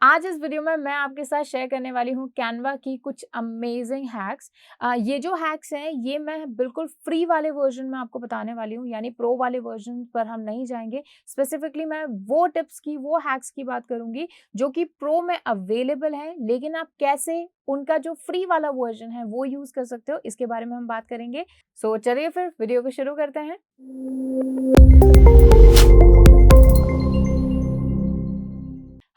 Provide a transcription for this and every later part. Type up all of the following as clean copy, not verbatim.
आज इस वीडियो में मैं आपके साथ शेयर करने वाली हूँ कैनवा की कुछ अमेजिंग हैक्स। ये जो हैक्स हैं ये मैं बिल्कुल फ्री वाले वर्जन में आपको बताने वाली हूँ, यानी प्रो वाले वर्जन पर हम नहीं जाएंगे। स्पेसिफिकली मैं वो टिप्स की, वो हैक्स की बात करूंगी जो कि प्रो में अवेलेबल है, लेकिन आप कैसे उनका जो फ्री वाला वर्जन है वो यूज कर सकते हो, इसके बारे में हम बात करेंगे। सो चलिए फिर वीडियो को शुरू करते हैं।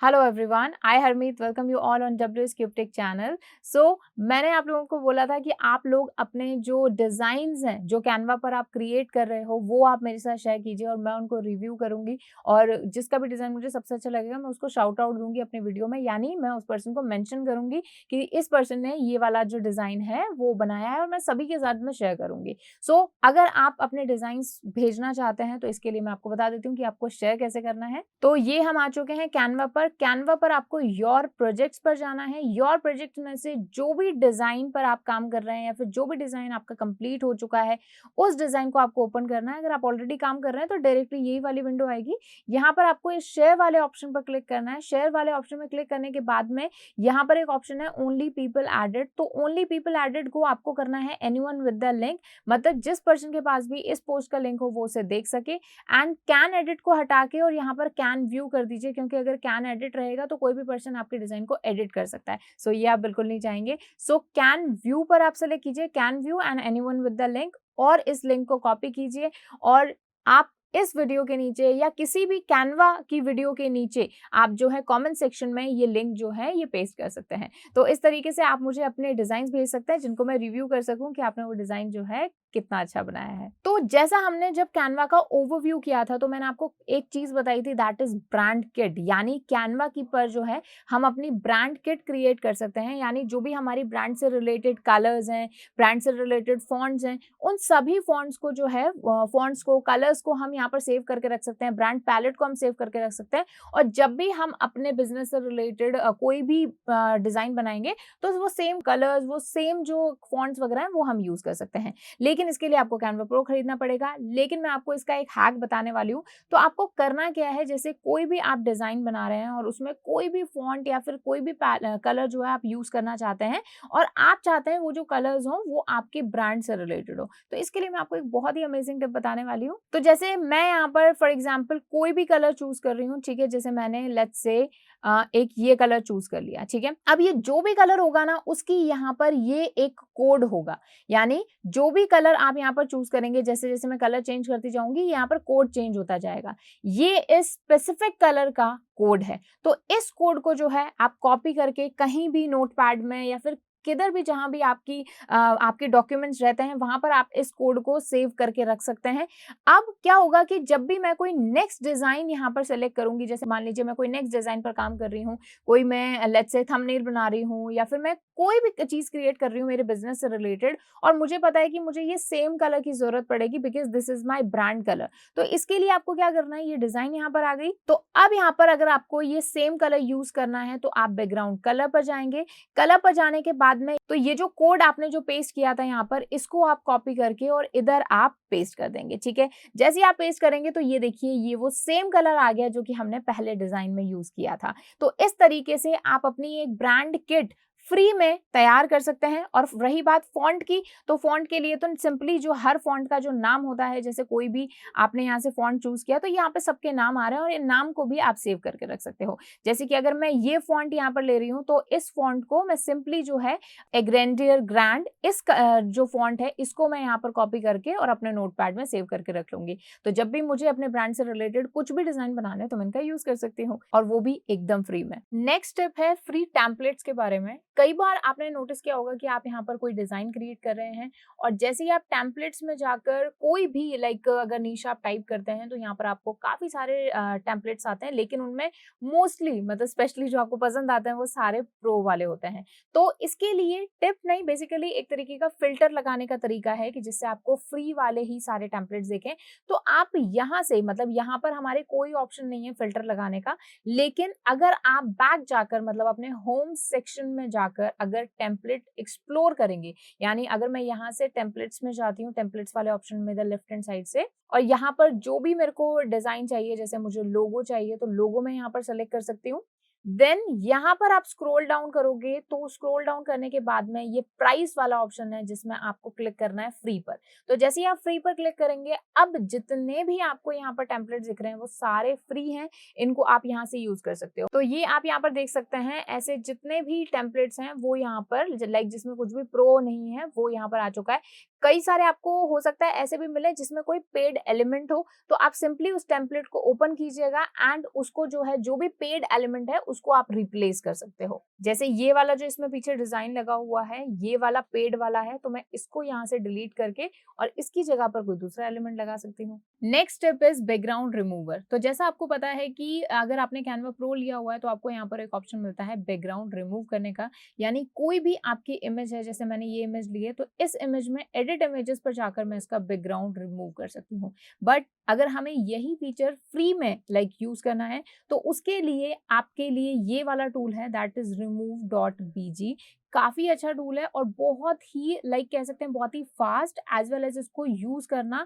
Hello everyone, I Harmeet welcome you all on WS cube tech channel. So मैंने आप लोगों को बोला था कि आप लोग अपने जो डिज़ाइंस हैं जो कैनवा पर आप क्रिएट कर रहे हो वो आप मेरे साथ शेयर कीजिए और मैं उनको रिव्यू करूंगी, और जिसका भी डिज़ाइन मुझे सबसे अच्छा लगेगा मैं उसको शाउट आउट दूंगी अपने वीडियो में, यानी मैं उस पर्सन को मेंशन करूंगी कि इस पर्सन ने ये वाला जो डिज़ाइन है वो बनाया है, और मैं सभी के साथ में शेयर करूंगी। सो अगर आप अपने डिज़ाइंस भेजना चाहते हैं तो इसके लिए मैं आपको बता देती हूँ कि आपको शेयर कैसे करना है। तो ये हम आ चुके हैं कैनवा पर। कैनवा पर आपको योर प्रोजेक्ट्स पर जाना है। योर प्रोजेक्ट में से जो भी डिजाइन पर आप काम कर रहे हैं या फिर जो भी डिजाइन आपका कंप्लीट हो चुका है उस डिजाइन को आपको ओपन करना है। अगर आप ऑलरेडी काम कर रहे हैं तो डायरेक्टली यही वाली विंडो आएगी। यहाँ पर आपको इस शेयर वाले ऑप्शन पर क्लिक करना है। शेयर वाले ऑप्शन में क्लिक करने के बाद में यहाँ पर एक ऑप्शन है ओनली पीपल एडेड। तो ओनली पीपल एडेड को आपको करना है एनीवन विद द लिंक, मतलब जिस पर्सन के पास भी इस पोस्ट का लिंक हो वो उसे देख सके। एंड कैन एडिट को हटा के और यहाँ पर कैन व्यू कर दीजिए, क्योंकि अगर कैन एडिट रहेगा तो कोई भी पर्सन आपके डिजाइन को एडिट कर सकता है। सो ये आप बिल्कुल नहीं चाहेंगे। सो कैन व्यू पर आप सेलेक्ट कीजिए can view and anyone with the link, और इस लिंक को कॉपी कीजिए और आप इस वीडियो के नीचे या किसी भी कैनवा की वीडियो के नीचे आप जो है कमेंट सेक्शन में ये लिंक जो है ये पेस्ट कर सकते हैं। तो इस तरीके से आप मुझे अपने डिजाइन भेज सकते हैं जिनको मैं रिव्यू कर सकूं कि आपने वो डिजाइन जो है कितना अच्छा बनाया है। तो जैसा हमने जब कैनवा का ओवरव्यू किया था तो मैंने आपको एक चीज बताई थी, दैट इज ब्रांड किट। यानी कैनवा की पर जो है हम अपनी ब्रांड किट क्रिएट कर सकते हैं, यानी जो भी हमारी ब्रांड से रिलेटेड कलर्स हैं, ब्रांड से रिलेटेड फॉन्ट्स हैं, उन सभी फॉन्ट्स को जो है फॉन्ट्स को, कलर्स को हम यहाँ पर सेव करके रख सकते हैं। ब्रांड पैलेट को हम सेव करके रख सकते हैं, और जब भी हम अपने बिजनेस से रिलेटेड कोई भी डिजाइन बनाएंगे तो वो सेम कलर्स, वो सेम जो फॉन्ट्स वगैरह हैं वो हम यूज कर सकते हैं। लेकिन इसके लिए आपको कैनवा प्रो खरीदना पड़ेगा। लेकिन मैं आपको इसका एक हैक बताने वाली हूँ। तो आपको करना क्या है, जैसे कोई भी आप डिजाइन बना रहे हैं और उसमें कोई भी फॉन्ट या फिर कोई भी कलर जो है आप यूज करना चाहते हैं, और आप चाहते हैं वो जो कलर्स हो वो आपके ब्रांड से रिलेटेड हो, तो इसके लिए मैं आपको एक बहुत ही अमेजिंग टिप बताने वाली हूँ। तो जैसे मैं यहाँ पर फॉर एग्जाम्पल कोई भी कलर चूज कर रही हूँ, ठीक है। जैसे मैंने लेट्स से एक ये कलर चूज कर लिया, ठीक है। अब ये जो भी कलर होगा ना उसकी यहाँ पर ये एक कोड होगा, यानी जो भी कलर आप यहाँ पर चूज करेंगे, जैसे जैसे मैं कलर चेंज करती जाऊंगी यहाँ पर कोड चेंज होता जाएगा। ये इस स्पेसिफिक कलर का कोड है। तो इस कोड को जो है आप कॉपी करके कहीं भी नोटपैड में या फिर किधर भी जहां भी आपके डॉक्यूमेंट्स रहते हैं वहां पर आप इस कोड को सेव करके रख सकते हैं। अब क्या होगा कि जब भी मैं कोई नेक्स्ट डिजाइन यहाँ पर सेलेक्ट करूंगी, जैसे मान लीजिए मैं कोई नेक्स्ट डिजाइन पर काम कर रही हूँ, कोई मैं लेट्स से थंबनेल बना रही हूँ या फिर मैं कोई भी चीज क्रिएट कर रही हूँ मेरे बिजनेस से रिलेटेड, और मुझे पता है कि मुझे ये सेम कलर की जरूरत पड़ेगी because this is my brand colour. तो इसके लिए आपको क्या करना है, ये डिजाइन यहाँ पर आ गई। तो अब यहाँ पर अगर आपको ये सेम कलर यूज करना है तो आप बैकग्राउंड कलर पर जाएंगे। कलर पर जाने के बाद में तो ये जो कोड आपने जो पेस्ट किया था यहाँ पर, इसको आप कॉपी करके और इधर आप पेस्ट कर देंगे, ठीक है। जैसे ही आप पेस्ट करेंगे तो ये देखिए ये वो सेम कलर आ गया जो कि हमने पहले डिजाइन में यूज किया था। तो इस तरीके से आप अपनी एक ब्रांड किट फ्री में तैयार कर सकते हैं। और रही बात फॉन्ट की, तो फॉन्ट के लिए तो सिंपली जो हर फॉन्ट का जो नाम होता है, जैसे कोई भी आपने यहाँ से फॉन्ट चूज किया तो यहाँ पे सबके नाम आ रहे हैं और इन नाम को भी आप सेव करके रख सकते हो। जैसे कि अगर मैं ये फॉन्ट यहाँ पर ले रही हूँ तो इस फॉन्ट को मैं सिंपली जो है एग्रेंडियर ग्रैंड, इस जो फॉन्ट है इसको मैं यहाँ पर कॉपी करके और अपने नोटपैड में सेव करके रख लूंगी। तो जब भी मुझे अपने ब्रांड से रिलेटेड कुछ भी डिजाइन बनाना है तो मैं इनका यूज कर सकती हूँ, और वो भी एकदम फ्री में। नेक्स्ट स्टेप है फ्री टेम्पलेट्स के बारे में। कई बार आपने नोटिस किया होगा कि आप यहाँ पर कोई डिजाइन क्रिएट कर रहे हैं और जैसे ही आप टेम्पलेट्स में जाकर कोई भी अगर नीश आप टाइप करते हैं तो यहाँ पर आपको काफी सारे टेम्पलेट्स आते हैं, लेकिन उनमें मोस्टली मतलब स्पेशली जो आपको पसंद आते हैं वो सारे प्रो वाले होते हैं। तो इसके लिए टिप नहीं, बेसिकली एक तरीके का फिल्टर लगाने का तरीका है कि जिससे आपको फ्री वाले ही सारे टेम्पलेट्स देखें। तो आप यहाँ से, मतलब यहाँ पर हमारे कोई ऑप्शन नहीं है फिल्टर लगाने का, लेकिन अगर आप बैक जाकर मतलब अपने होम सेक्शन में जाकर अगर टेम्पलेट एक्सप्लोर करेंगे, यानी अगर मैं यहाँ से टेम्पलेट्स में जाती हूँ, टेम्पलेट्स वाले ऑप्शन में इधर लेफ्ट हैंड साइड से, और यहाँ पर जो भी मेरे को डिजाइन चाहिए, जैसे मुझे लोगो चाहिए तो लोगो मैं यहाँ पर सेलेक्ट कर सकती हूँ। देन यहाँ पर आप स्क्रॉल डाउन करोगे तो स्क्रॉल डाउन करने के बाद में ये प्राइस वाला ऑप्शन है जिसमें आपको क्लिक करना है फ्री पर। तो जैसे ही आप फ्री पर क्लिक करेंगे, अब जितने भी आपको यहाँ पर टेम्पलेट दिख रहे हैं वो सारे फ्री हैं, इनको आप यहाँ से यूज कर सकते हो। तो ये आप यहाँ पर देख सकते हैं, ऐसे जितने भी टेम्पलेट्स हैं वो यहाँ पर लाइक जिसमें कुछ भी प्रो नहीं है वो यहाँ पर आ चुका है। कई सारे आपको हो सकता है ऐसे भी मिले जिसमें कोई पेड एलिमेंट हो, तो आप सिंपली उस टेम्पलेट को ओपन कीजिएगा एंड उसको जो है जो भी पेड एलिमेंट है उसको आप रिप्लेस कर सकते हो। जैसे ये वाला जो इसमें पीछे डिजाइन लगा हुआ है ये वाला पेड वाला है, तो मैं इसको यहाँ से डिलीट करके और इसकी जगह पर कोई दूसरा एलिमेंट लगा सकती हूँ। Next step is background remover. तो जैसा आपको पता है कि अगर आपने कैनवा प्रो लिया हुआ है तो आपको यहाँ पर एक ऑप्शन मिलता है बैकग्राउंड रिमूव करने का, यानी कोई भी आपकी इमेज है, जैसे मैंने ये इमेज ली है तो इस इमेज में एडिट इमेजेस पर जाकर मैं इसका बैकग्राउंड रिमूव कर सकती हूँ। बट अगर हमें यही फीचर फ्री में यूज करना है तो उसके लिए आपके लिए ये वाला टूल है, दैट इज remove.bg। काफी अच्छा टूल है और बहुत ही कह सकते हैं बहुत ही फास्ट एज वेल एज इसको यूज करना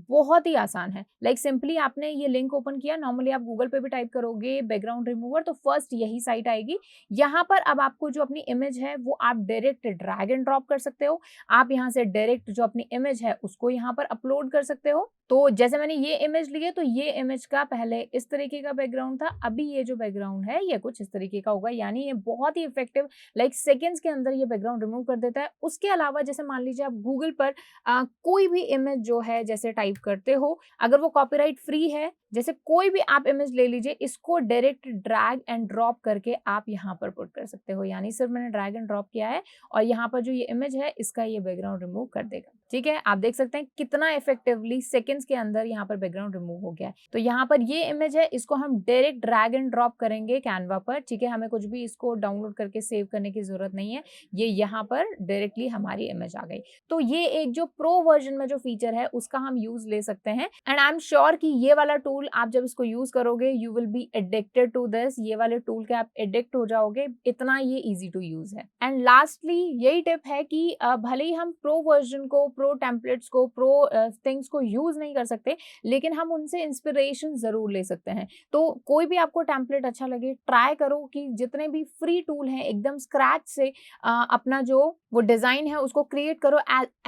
बहुत ही आसान है। सिंपली आपने ये लिंक ओपन किया, नॉर्मली आप गूगल पे भी टाइप करोगे बैकग्राउंड रिमूवर तो फर्स्ट यही साइट आएगी। यहाँ पर अब आपको जो अपनी इमेज है वो आप डायरेक्ट ड्रैग एंड ड्रॉप कर सकते हो। आप यहाँ से डायरेक्ट जो अपनी इमेज है उसको यहाँ पर अपलोड कर सकते हो। तो जैसे मैंने ये इमेज ली है तो ये इमेज का पहले इस तरीके का बैकग्राउंड था, अभी ये जो बैकग्राउंड है ये कुछ इस तरीके का होगा, यानी ये बहुत ही इफेक्टिव सेकेंड्स के अंदर ये बैकग्राउंड रिमूव कर देता है। उसके अलावा जैसे मान लीजिए आप गूगल पर कोई भी इमेज जो है जैसे टाइप करते हो, अगर वो कॉपीराइट फ्री है, जैसे कोई भी आप इमेज ले लीजिए, इसको डायरेक्ट ड्रैग एंड ड्रॉप करके आप यहाँ पर पुट कर सकते हो, यानी सिर्फ मैंने ड्रैग एंड ड्रॉप किया है और यहाँ पर जो ये इमेज है इसका ये बैकग्राउंड रिमूव कर देगा। ठीक है, आप देख सकते हैं कितना इफेक्टिवली सेकंड्स के अंदर यहाँ पर बैकग्राउंड रिमूव हो गया है। तो यहाँ पर ये इमेज है, इसको हम डायरेक्ट ड्रैग एंड ड्रॉप करेंगे कैनवा पर। ठीक है, हमें कुछ भी इसको डाउनलोड करके सेव करने की जरूरत नहीं है, ये यहाँ पर डायरेक्टली हमारी इमेज आ गई। तो ये एक जो प्रो वर्जन में जो फीचर है उसका हम यूज ले सकते हैं एंड आई एम श्योर कि ये वाला टूल आप जब इसको यूज करोगे you will be addicted to this. ये वाले टूल के आप एडिक्ट हो जाओगे, इतना ये इजी टू यूज है। एंड लास्टली यही टिप है कि भले ही हम प्रो वर्जन को, प्रो टेम्पलेट्स को, प्रो थिंग्स को यूज नहीं कर सकते, लेकिन हम उनसे इंस्पिरेशन जरूर ले सकते हैं। तो कोई भी आपको टेम्पलेट अच्छा लगे, ट्राई करो कि जितने भी फ्री टूल हैं एकदम स्क्रैच से अपना जो वो डिजाइन है उसको क्रिएट करो,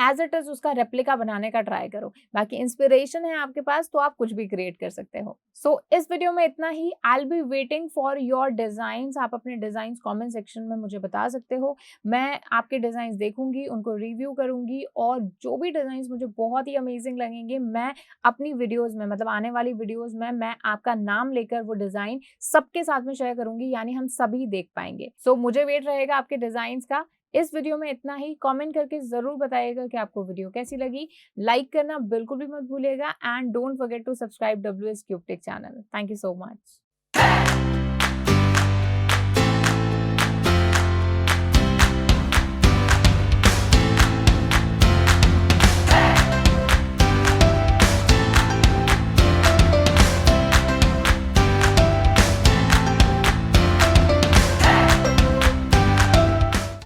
एज इट इज उसका रेप्लिका बनाने का ट्राई करो। बाकी इंस्पिरेशन है आपके पास तो आप कुछ भी क्रिएट कर सकते हो। सो इस वीडियो में इतना ही। I will be waiting for your designs. आप अपने डिजाइन कमेंट सेक्शन में मुझे बता सकते हो, मैं आपके डिजाइन देखूंगी, उनको रिव्यू करूंगी और जो भी डिजाइन मुझे बहुत ही अमेजिंग लगेंगे मैं अपनी वीडियोस में, मतलब आने वाली वीडियोस में मैं आपका नाम लेकर वो डिजाइन सबके साथ में शेयर करूंगी, यानी हम सभी देख पाएंगे। सो मुझे वेट रहेगा आपके डिजाइन का। इस वीडियो में इतना ही। कमेंट करके जरूर बताइएगा कि आपको वीडियो कैसी लगी। लाइक करना बिल्कुल भी मत भूलिएगा and don't forget to subscribe WS cube tech channel. Thank you so much.